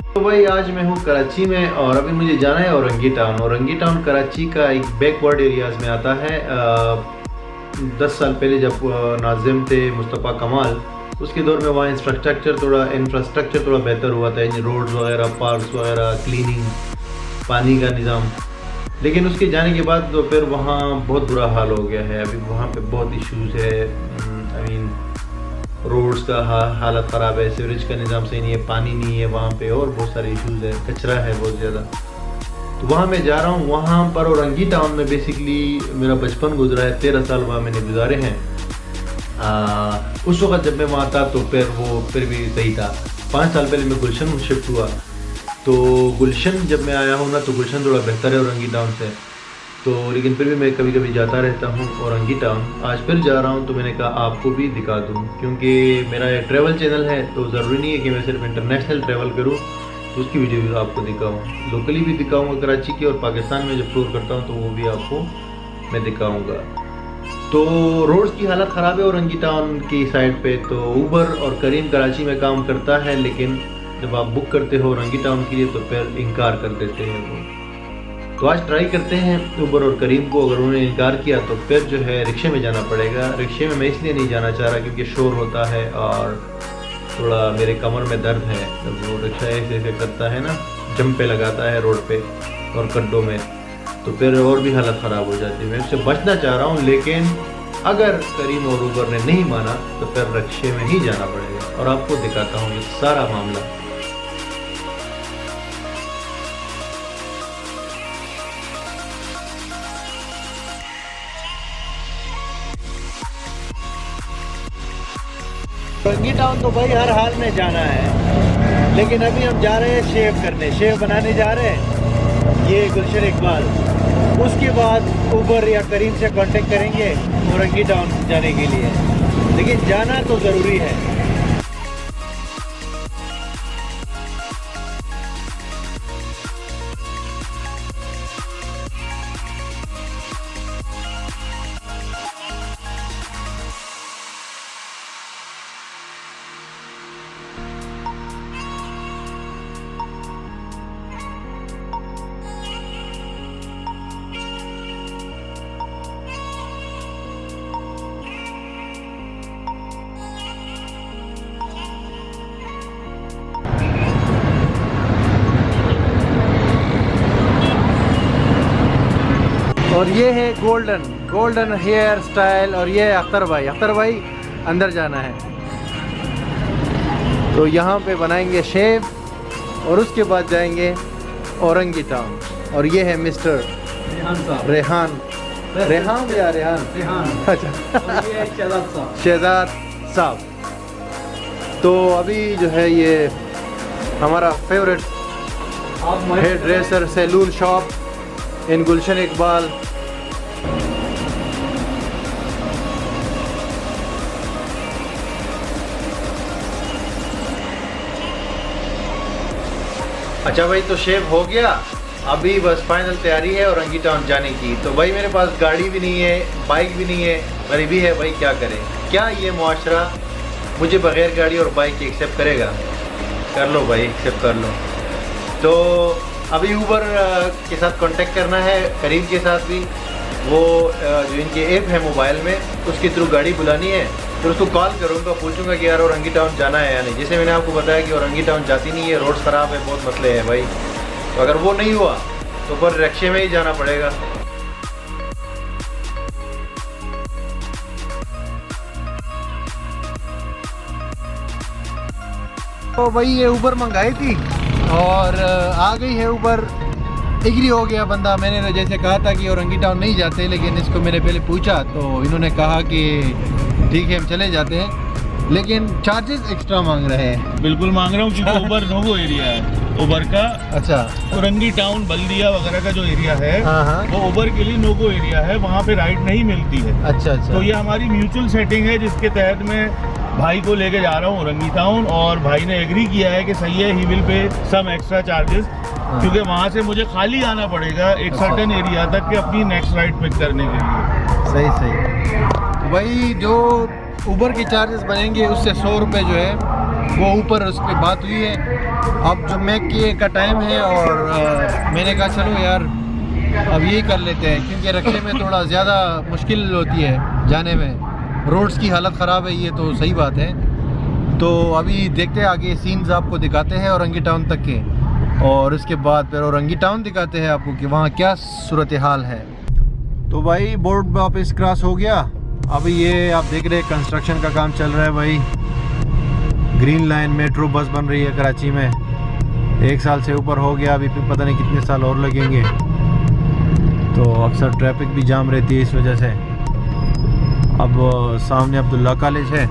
तो भाई आज मैं हूँ कराची में और अभी मुझे जाना है औरंगी टाउन। औरंगी टाउन कराची का एक बैकवर्ड एरियाज़ में आता है। 10 साल पहले जब नाज़िम थे मुस्तफ़ा कमाल, उसके दौर में वहाँ इंफ्रास्ट्रक्चर थोड़ा बेहतर हुआ था, रोड्स वगैरह, पार्क्स वगैरह, क्लीनिंग, पानी का निज़ाम। लेकिन उसके जाने के बाद तो फिर वहाँ बहुत बुरा हाल हो गया है। अभी वहाँ पे बहुत इश्यूज़ है। आई मीन रोड्स का हालत ख़राब है, सीवरेज का निज़ाम सही नहीं है, पानी नहीं है वहाँ पे, और बहुत सारे इश्यूज़ है, कचरा है बहुत ज़्यादा। तो वहाँ मैं जा रहा हूँ। वहाँ पर औरंगी टाउन में बेसिकली मेरा बचपन गुजरा है, 13 साल वहाँ मैंने गुजारे हैं। उस वक्त जब मैं वहाँ था तो फिर भी सही था। 5 साल पहले मैं गुलशन शिफ्ट हुआ, तो गुलशन जब मैं आया हूँ ना तो गुलशन थोड़ा बेहतर है औरंगी टाउन से। तो लेकिन फिर भी मैं कभी कभी जाता रहता हूँ औरंगी टाउन। आज फिर जा रहा हूँ तो मैंने कहा आपको भी दिखा दूँ, क्योंकि मेरा एक ट्रैवल चैनल है तो ज़रूरी नहीं है कि मैं सिर्फ इंटरनेशनल ट्रैवल करूँ, तो उसकी वीडियो भी आपको दिखाऊँ। लोकली भी दिखाऊँगा कराची की, और पाकिस्तान में जब टूर करता हूँ तो वो भी आपको मैं दिखाऊँगा। तो रोड्स की हालत ख़राब है औरंगी टाउन की साइड पे। तो ऊबर और करीम कराची में काम करता है, लेकिन जब आप बुक करते हो औरंगी टाउन के लिए तो फिर इनकार कर देते हैं वो। तो आज ट्राई करते हैं ऊबर और करीम को। अगर उन्होंने इनकार किया तो फिर जो है रिक्शे में जाना पड़ेगा। रिक्शे में मैं इसलिए नहीं जाना चाह रहा क्योंकि शोर होता है और थोड़ा मेरे कमर में दर्द है। जब वो रिक्शा ऐसे करता है ना, जंपे लगाता है रोड पे और गड्ढों में, तो फिर और भी हालत ख़राब हो जाती है। मैं उससे बचना चाह रहा हूँ, लेकिन अगर करीम और ऊबर ने नहीं माना तो फिर रिक्शे में ही जाना पड़ेगा, और आपको दिखाता हूँ ये सारा मामला। औरंगी टाउन तो भाई हर हाल में जाना है, लेकिन अभी हम जा रहे हैं शेव बनाने जा रहे हैं, ये गुलशन इकबाल। उसके बाद ऊबर या करीम से कांटेक्ट करेंगे औरंगी टाउन जाने के लिए, लेकिन जाना तो ज़रूरी है। और ये है गोल्डन हेयर स्टाइल, और ये है अख्तर भाई अंदर जाना है। तो यहाँ पे बनाएंगे शेव और उसके बाद जाएंगे औरंगी टाउन। और ये है मिस्टर रेहान अच्छा शहजाद साहब। तो अभी जो है ये हमारा favourite hairdresser salon shop in Gulshan Iqbal. अच्छा भाई, तो शेव हो गया, अभी बस फाइनल तैयारी है औरंगी टाउन जाने की। तो भाई मेरे पास गाड़ी भी नहीं है, बाइक भी नहीं है, गरीबी है भाई, क्या करें। क्या ये मुआशरा मुझे बगैर गाड़ी और बाइक के एक्सेप्ट करेगा? कर लो भाई, एक्सेप्ट कर लो। तो अभी ऊबर के साथ कांटेक्ट करना है, करीम के साथ भी। वो जो इनके ऐप है मोबाइल में, उसके थ्रू गाड़ी बुलानी है। फिर उसको कॉल करूँगा, पूछूंगा कि यार औरंगी टाउन जाना है या नहीं। जैसे मैंने आपको बताया कि औरंगी टाउन जाती नहीं है, रोड ख़राब है, बहुत मसले हैं भाई। तो अगर वो नहीं हुआ तो फिर रिक्शे में ही जाना पड़ेगा। तो भाई ये ऊबर मंगाई थी और आ गई है ऊबर। एग्री हो गया बंदा। मैंने जैसे कहा था कि औरंगी टाउन नहीं जाते, लेकिन इसको मैंने पहले पूछा तो इन्होंने कहा कि ठीक है हम चले जाते हैं, लेकिन चार्जेस एक्स्ट्रा मांग रहे हैं। बिल्कुल मांग रहा हूँ, क्योंकि ऊबर नोगो एरिया है ऊबर का। अच्छा, औरंगी टाउन बल्दिया वगैरह का जो एरिया है, हाँ। वो ऊबर के लिए नोगो एरिया है, वहाँ पे राइड नहीं मिलती है। अच्छा। तो ये हमारी म्यूचुअल सेटिंग है, जिसके तहत मैं भाई को लेके जा रहा हूँ औरंगी टाउन, और भाई ने एग्री किया है कि सही है, he will pay some extra charges, क्योंकि वहाँ से मुझे खाली आना पड़ेगा एक सर्टेन एरिया तक के अपनी नेक्स्ट राइड पिक करने के लिए। सही। वही जो ऊबर के चार्जेस बनेंगे उससे 100 रुपये जो है वो ऊपर उस पर बात हुई है। अब जो मैक का टाइम है और मैंने कहा चलो यार अब यही कर लेते हैं, क्योंकि रक्शे में थोड़ा ज़्यादा मुश्किल होती है जाने में। रोड्स की हालत ख़राब है, ये तो सही बात है। तो अभी देखते हैं आगे सीन्स आपको दिखाते हैं औरंगी टाउन तक के, और उसके बाद फिर औरंगी टाउन दिखाते हैं आपको कि वहाँ क्या सूरत हाल है। तो भाई बोर्ड वापस क्रॉस हो गया। अभी ये आप देख रहे हैं कंस्ट्रक्शन का काम चल रहा है भाई। ग्रीन लाइन मेट्रो बस बन रही है कराची में, 1 साल से ऊपर हो गया, अभी पता नहीं कितने साल और लगेंगे। तो अक्सर ट्रैफिक भी जाम रहती है इस वजह से। अब सामने अब्दुल्ला कॉलेज है,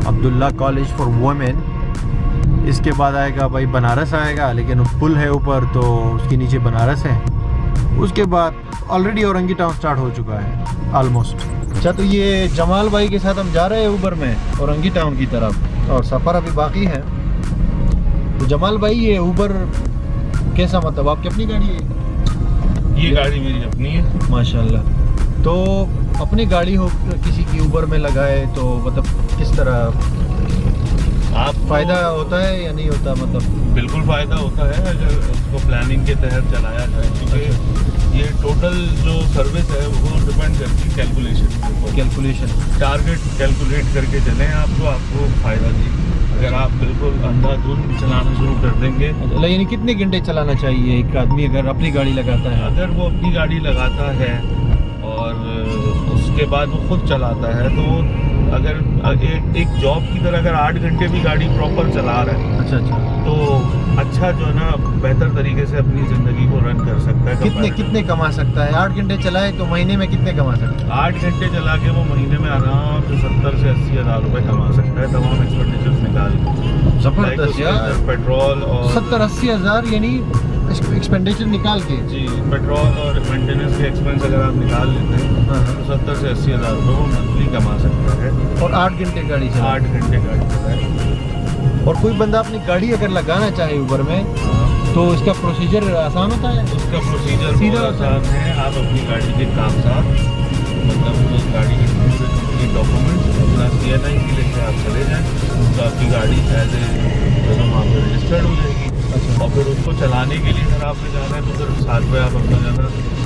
अब्दुल्ला कॉलेज फॉर वुमेन। इसके बाद आएगा भाई बनारस आएगा, लेकिन पुल है ऊपर तो उसके नीचे बनारस है। उसके बाद ऑलरेडी औरंगी टाउन स्टार्ट हो चुका है ऑलमोस्ट। अच्छा, तो ये जमाल भाई के साथ हम जा रहे हैं ऊबर में औरंगी टाउन की तरफ, और सफ़र अभी बाकी है। तो जमाल भाई ये ऊबर कैसा, मतलब आपकी अपनी गाड़ी है? ये गाड़ी मेरी अपनी है माशाल्लाह। तो अपनी गाड़ी हो किसी की ऊबर में लगाए तो मतलब किस तरह आप फ़ायदा होता है या नहीं होता? मतलब बिल्कुल फ़ायदा होता है अगर उसको प्लानिंग के तहत चलाया जाए, क्योंकि ये टोटल जो सर्विस है वो डिपेंड करती है कैलकुलेशन के ऊपर। कैलकुलेशन, टारगेट कैलकुलेट करके चलें आपको फ़ायदा देगी। अगर आप बिल्कुल अंधाधुंध चलाना शुरू कर देंगे, यानी कितने घंटे चलाना चाहिए एक आदमी अगर अपनी गाड़ी लगाता है? अगर वो अपनी गाड़ी लगाता है और उसके बाद वो खुद चलाता है, तो अगर एक जॉब की तरह अगर 8 घंटे भी गाड़ी प्रॉपर चला रहा है, अच्छा, तो अच्छा जो है ना बेहतर तरीके से अपनी ज़िंदगी को रन कर सकता है। कितने कमा सकता है? 8 घंटे चलाए तो महीने में कितने कमा सकता है? 8 घंटे चला के वो महीने में आराम से 70 से 80 हज़ार रुपये कमा सकता है, तमाम एक्सपेंडिचर्स निकाल के। ज़बरदस्त यार, पेट्रोल और 70-80 हज़ार यानी एक्सपेंडिचर निकाल के? जी, पेट्रोल और मेंटेनेंस के एक्सपेंस अगर आप निकाल लेते हैं तो 70 से 80 हज़ार रुपये वो मंथली कमा सकता है। और 8 घंटे गाड़ी चलाए? 8 घंटे गाड़ी चलाए। और कोई बंदा अपनी गाड़ी अगर लगाना चाहे ऊबर में तो इसका प्रोसीजर आसान होता है? उसका प्रोसीजर सीधा बहुत आसान है। आप अपनी गाड़ी के कागजात, मतलब उस गाड़ी के पूरे डॉक्यूमेंट्स अपना CNI की लेकर आप चले जाएँ, तो आपकी गाड़ी एज ए वहाँ पर रजिस्टर्ड हो जाएगी। अच्छा। और फिर उसको चलाने के लिए अगर आपने जाना है तो फिर साथ में आप अपना जाना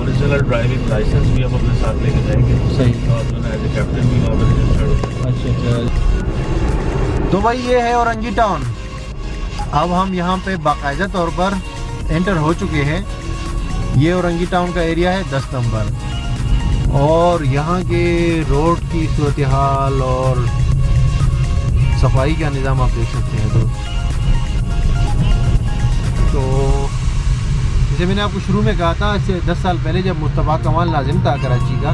ओरिजिनल ड्राइविंग लाइसेंस भी आप अपने साथ लेके जाएंगे। सही। तो आप जो है एज ए कैप्टन भी वहाँ पर रजिस्टर्ड हो। अच्छा। तो भाई ये है औरंगी टाउन। अब हम यहाँ पे बाकायदा तौर पर एंटर हो चुके हैं। ये औरंगी टाउन का एरिया है 10 नंबर, और यहाँ के रोड की सूरत हाल और सफाई का निज़ाम आप देख सकते हैं। तो जैसे मैंने आपको शुरू में कहा था, इससे 10 साल पहले जब मुस्तफ़ा कमाल नाज़िम था कराची का,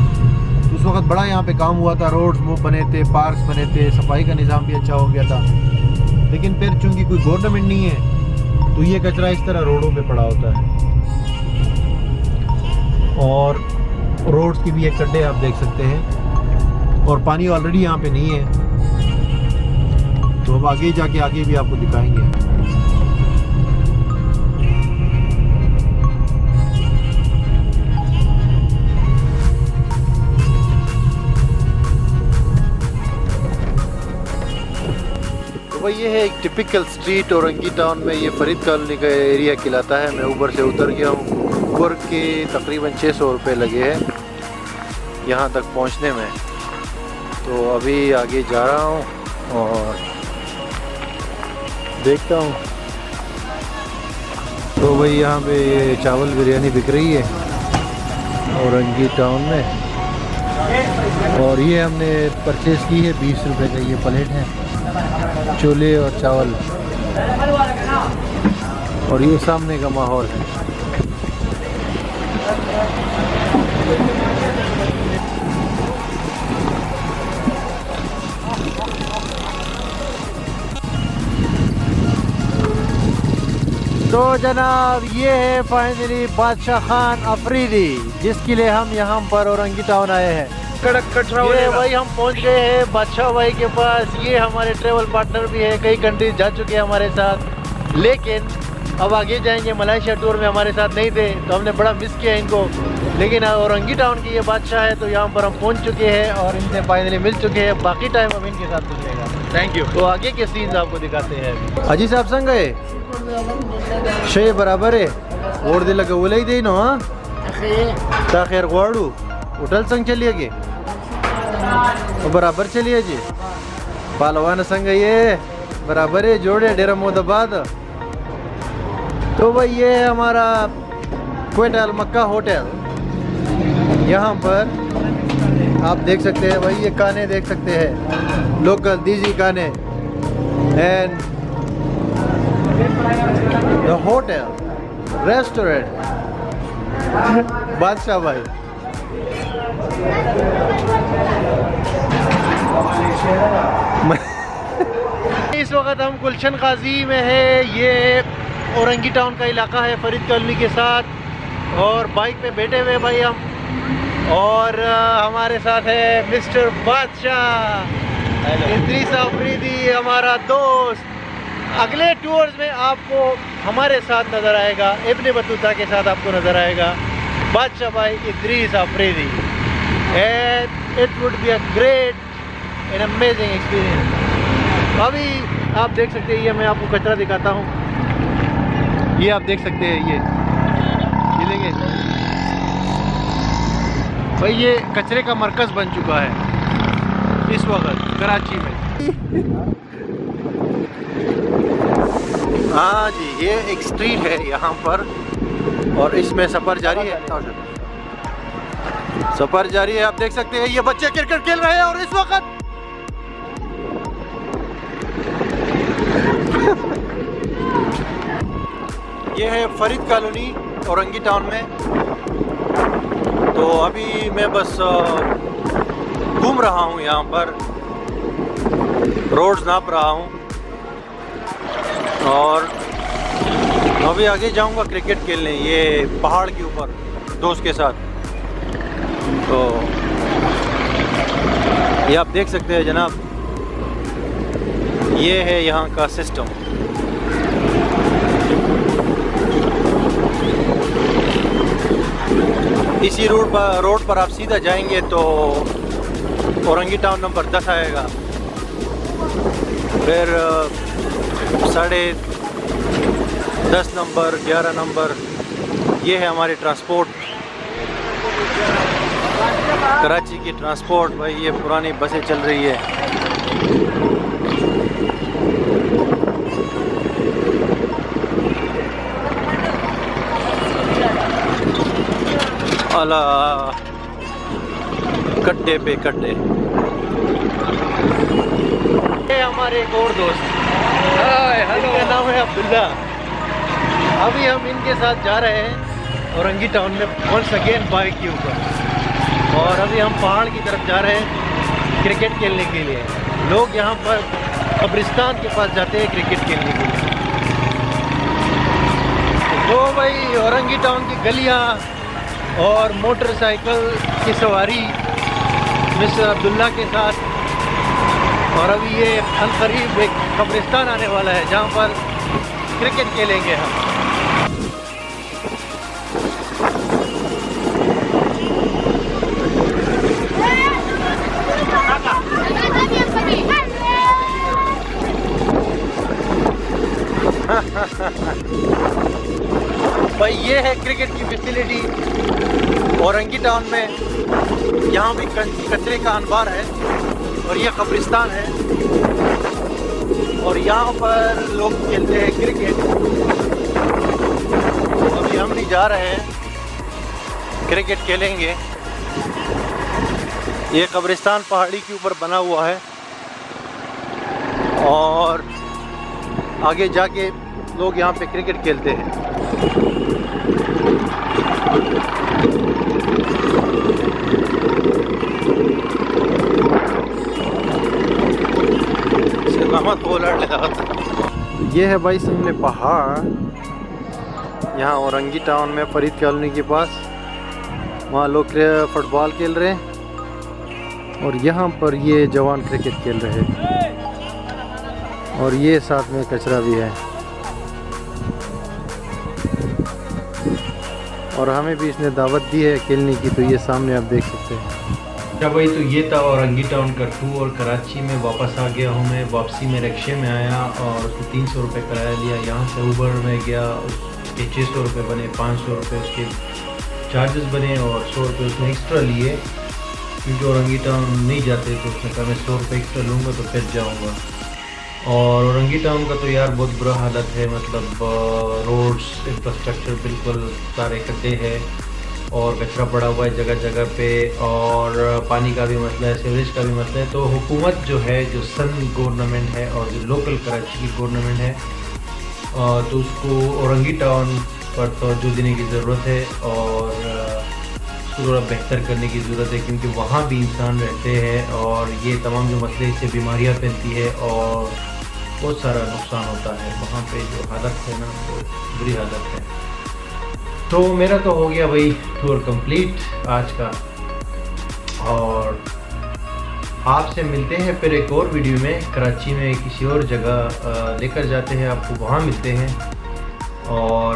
तो उस वक्त बड़ा यहाँ पे काम हुआ था, रोड्स बने थे, पार्क्स बने थे, सफाई का निज़ाम भी अच्छा हो गया था। लेकिन फिर चूँकि कोई गवर्नमेंट नहीं है तो ये कचरा इस तरह रोडों पे पड़ा होता है, और रोड्स की भी एक गड्ढे आप देख सकते हैं, और पानी ऑलरेडी यहाँ पे नहीं है। तो अब आगे जाके आगे भी आपको दिखाएंगे। भाई ये है एक टिपिकल स्ट्रीट औरंगी टाउन में। ये फरीद कॉलोनी का एरिया कहलाता है। मैं ऊबर से उतर गया हूँ। ऊबर के तकरीबन 600 रुपये लगे हैं यहाँ तक पहुँचने में। तो अभी आगे जा रहा हूँ और देखता हूँ। तो भाई यहाँ पे ये चावल बिरयानी बिक रही है औरंगी टाउन में, और ये हमने परचेज़ की है 20 रुपये का ये प्लेट है, छोले और चावल। और ये सामने का माहौल है। तो जनाब ये है फाइनली बादशाह खान अफरीदी, जिसके लिए हम यहाँ पर औरंगी टाउन आए हैं। ये भाई हम पहुंच गए हैं बादशाह भाई के पास। ये हमारे ट्रेवल पार्टनर भी है, कई कंट्रीज जा चुके हैं हमारे साथ, लेकिन अब आगे जाएंगे। मलेशिया टूर में हमारे साथ नहीं थे तो हमने बड़ा मिस किया इनको, लेकिन औरंगी टाउन की ये बादशाह है तो यहाँ पर हम पहुँच चुके हैं और इनसे फाइनली मिल चुके हैं। बाकी टाइम अब इनके साथ गुजरेगा। Thank you. तो आगे के सीन्स आपको दिखाते हैं। हाजी साहब संग गए शे बराबर है वोट दिल के बोले ही दे नो हाँ ता खैर गोड़ू होटल संग चलिए के बराबर चलिए जी पहलवान संग ये बराबर है जोड़े डेरा मोदाबाद। तो भाई ये है हमारा क्वेटा अल मक्का होटल। यहाँ पर आप देख सकते हैं भाई, ये खाने देख सकते हैं, लोकल देसी खाने। एंड द होटल रेस्टोरेंट बादशाह भाई। इस वक्त हम गुलशन गाजी में है। ये औरंगी टाउन का इलाका है फरीद कॉलोनी के साथ। और बाइक पे बैठे हुए भाई हम, और हमारे साथ है मिस्टर बादशाह इद्रीस अफरीदी हमारा दोस्त। अगले टूर्स में आपको हमारे साथ नज़र आएगा, इब्ने बतूता के साथ आपको नज़र आएगा बादशाह भाई Idris Afridi. And it would be a great and amazing experience. अभी आप देख सकते हैं, ये मैं आपको कचरा दिखाता हूँ। ये आप देख सकते हैं, ये लेंगे भाई, ये कचरे का मरकज़ बन चुका है इस वक्त कराची में। हाँ जी, ये एक स्ट्रीट है यहाँ पर और इसमें सफ़र जारी है। सफ़र जारी है, आप देख सकते हैं। ये बच्चे क्रिकेट खेल रहे हैं और इस वक्त ये है फरीद कॉलोनी औरंगी टाउन में। तो अभी मैं बस घूम रहा हूँ यहाँ पर, रोड्स नाप रहा हूँ और अभी आगे जाऊँगा क्रिकेट खेलने ये पहाड़ के ऊपर दोस्त के साथ। तो ये आप देख सकते हैं जनाब, ये है यहाँ का सिस्टम। इसी रोड पर आप सीधा जाएंगे तो औरंगी टाउन नंबर 10 आएगा। फिर 10.5 नंबर, 11 नंबर, ये है हमारी ट्रांसपोर्ट, कराची की ट्रांसपोर्ट। भाई ये पुरानी बसें चल रही है। अला कट्टे पे कट्टे। ये हमारे एक और दोस्त, इनका नाम है अब्दुल्ला। अभी हम इनके साथ जा रहे हैं औरंगी टाउन में वंस अगेन बाइक के ऊपर, और अभी हम पहाड़ की तरफ जा रहे हैं क्रिकेट खेलने के लिए। लोग यहाँ पर कब्रिस्तान के पास जाते हैं क्रिकेट खेलने के लिए। तो भाई औरंगी टाउन की गलियाँ और मोटरसाइकिल की सवारी मिस्टर अब्दुल्ला के साथ। और अभी ये अनकरीब एक कब्रिस्तान आने वाला है जहाँ पर क्रिकेट खेलेंगे हम। भाई ये है क्रिकेट की फैसिलिटी औरंगी टाउन में। यहाँ भी कचरे का अंबार है और ये कब्रिस्तान है और यहाँ पर लोग खेलते हैं क्रिकेट। अभी हम भी जा रहे हैं क्रिकेट खेलेंगे। ये कब्रिस्तान पहाड़ी के ऊपर बना हुआ है और आगे जाके लोग यहाँ पे क्रिकेट खेलते हैं। ये है भाई सामने पहाड़, यहाँ औरंगी टाउन में फरीद कॉलोनी के पास। वहाँ लोग फुटबॉल खेल रहे हैं और यहाँ पर ये जवान क्रिकेट खेल रहे हैं और ये साथ में कचरा भी है। और हमें भी इसने दावत दी है खेलने की, तो ये सामने आप देख सकते हैं। क्या भाई, तो ये था औरंगी टाउन का टूर। कराची में वापस आ गया हूँ मैं। वापसी में रिक्शे में आया और उसको 300 रुपये किराया लिया। यहाँ से ऊबर में गया, उसके 600 रुपये बने, 500 रुपये उसके चार्जेस बने और 100 रुपये उसने एक्स्ट्रा लिए, क्योंकि औरंगी टाउन नहीं जाते तो उसने कहा मैं 100 रुपये एक्स्ट्रा लूँगा तो फिर जाऊँगा। और औरंगी टाउन का तो यार बहुत बुरा हालत है, मतलब रोड्स इंफ्रास्ट्रक्चर बिल्कुल सारे गड्ढे हैं और कचरा पड़ा हुआ है जगह जगह पे, और पानी का भी मसला है, सीवरेज का भी मसला है। तो हुकूमत जो है, जो सन गवर्नमेंट है और जो लोकल कराची की गवर्नमेंट है, तो उसको औरंगी टाउन पर तवज्जो देने की ज़रूरत है और उसको थोड़ा बेहतर करने की ज़रूरत है, क्योंकि वहाँ भी इंसान रहते हैं और ये तमाम जो मसले, इससे बीमारियाँ फैलती है और बहुत सारा नुकसान होता है। वहाँ पे जो हालत है ना, वो बुरी हालत है। तो मेरा तो हो गया भाई टूर कंप्लीट आज का, और आपसे मिलते हैं फिर एक और वीडियो में। कराची में किसी और जगह लेकर जाते हैं आपको, वहाँ मिलते हैं और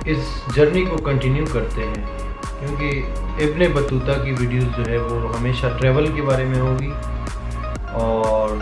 इस जर्नी को कंटिन्यू करते हैं, क्योंकि इब्ने बतूता की वीडियोस जो है वो हमेशा ट्रैवल के बारे में होगी और